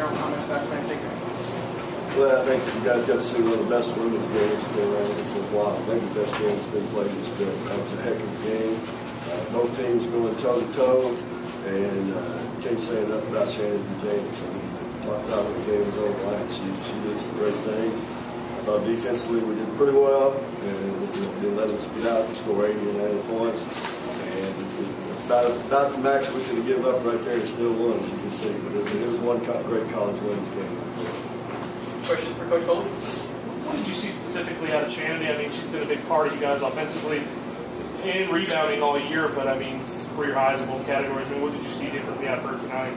general comments about tonight's victory? Well, I think you guys got to see one of the best women's games go around here for a while. I think the best game that's been played this year. That was a heck of a game. Both teams going toe-to-toe, and you can't say enough about Shannon and James. I mean, talk about when the game was over. She did some great things. I thought defensively we did pretty well, and didn't let us get out and score 80 and 90 points. And it's about the max we could have given up right there and still won, as you can see. But it was one great college women's game. Questions for Coach Foley? What did you see specifically out of Shannon? I mean, she's been a big part of you guys offensively and rebounding all year, but I mean, career highs in both categories. I mean, what did you see differently out of her tonight?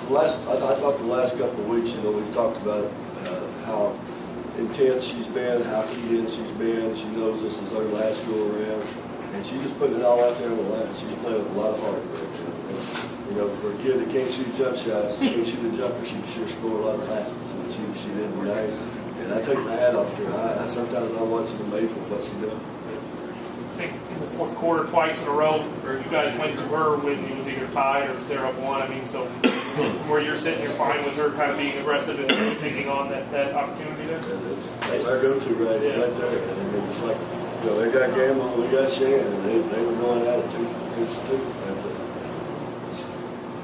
Well, I thought the last couple of weeks, we've talked about how intense she's been, how keyed in she's been. She knows this is her last go around, and she's just putting it all out there on the line. She's playing with a lot of heart. For a kid that can't shoot jump shots, can't shoot a jumper, she sure scored a lot of passes, and she did tonight. And I take my hat off to her. Sometimes I watch in amazement what she does. I think in the fourth quarter, twice in a row, you guys went to her when it was either tied or they're up one. I mean, so from where you're sitting, you're fine with her kind of being aggressive and taking on that opportunity there? That's our go-to right there. And it's like, they got Gamble and we got Shannon, and they were going at it 2 for 2 right there.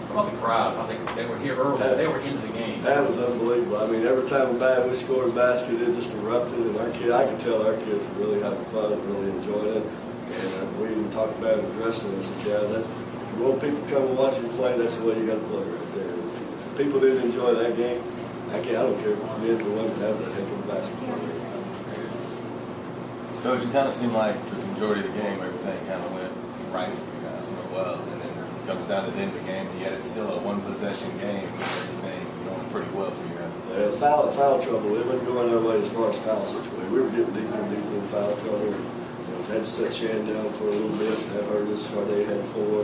What about the crowd? I think they were here early. They were into the game. That was unbelievable. I mean, every time we scored a basket, it just erupted. And I could tell our kids were really having fun and really enjoying it. And we even talked about it with the rest of us. And if you want people to come and watch you play, that's the way you got to play right there. If people didn't enjoy that game, I don't care if it's men or women. That was a heck of a basketball game. Coach, it kind of seemed like for the majority of the game, everything kind of went right for you guys, went well. And then it comes down to the end of the game, yet it's still a one-possession game. Everything going pretty well for you guys. Yeah, foul trouble. It wasn't going our way as far as foul situation. We were getting deeper and deeper in foul trouble. Had to set Shannon down for a little bit. That hurt us. They had 4.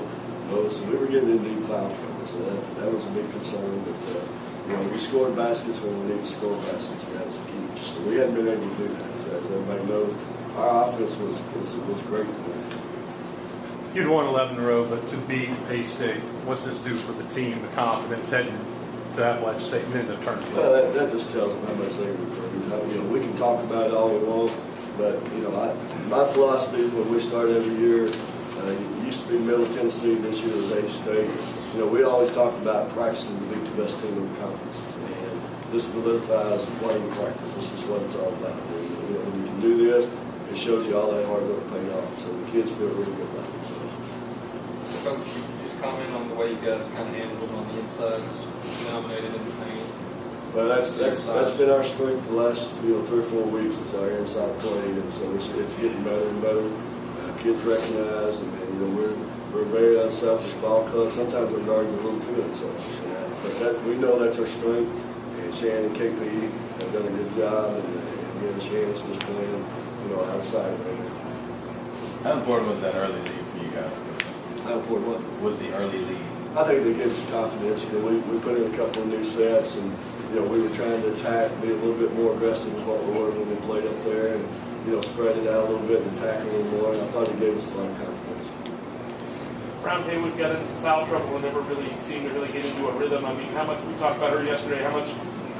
So we were getting in deep foul trouble. So that was a big concern. But we scored baskets when we needed to score baskets, and that was the key. So we hadn't been able to do that. As everybody knows, our offense was great tonight. You'd won 11 in a row, but to beat A-State, what's this do for the team, the confidence heading to Appalachian State and then the tournament? Well, that just tells them how much they improved. We can talk about it all we want, but my philosophy is when we start every year, it used to be Middle Tennessee, this year was A-State. We always talk about practicing to beat the best team in the conference, and this solidifies playing practice. This is what it's all about. When you can do this, it shows you all that hard work paid off. So the kids feel really good about themselves. Coach, you just comment on the way you guys kind of handled them on the inside, dominated in the paint. Well, that's been our strength the last 3 or 4 weeks. Is our inside play, and so it's getting better and better. Kids recognize, and we're a very unselfish ball club. Sometimes our guards are a little too unselfish, but we know that's our strength. And Shannon and KP have done a good job, and Shannon's just playing, outside of it. How important was that early lead for you guys? How important what? Was the early lead? I think they gave us confidence. We put in a couple of new sets, and we were trying to attack, be a little bit more aggressive with what we were when we played up there, and spread it out a little bit and attack a little more. And I thought it gave us a lot of confidence. Brown Haywood got into some foul trouble and never really seemed to really get into a rhythm. I mean, how much we talked about her yesterday? How much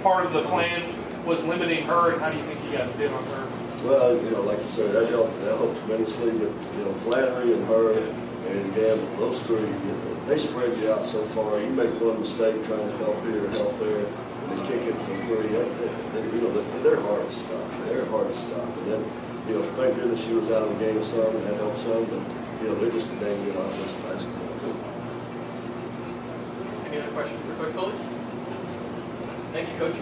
part of the plan was limiting her, and how do you think you guys did on her? Well, like you said, that helped tremendously. But Flannery and her and Gamble, those 3, they spread you out so far. You make one mistake trying to help here or help there, and they kick it from 3. They're hard to stop. They're hard to stop. And then, thank goodness she was out of the game some, and that helped some. But they're just a dang good offensive basketball team. Any other questions for Coach Foley? Thank you, Coach.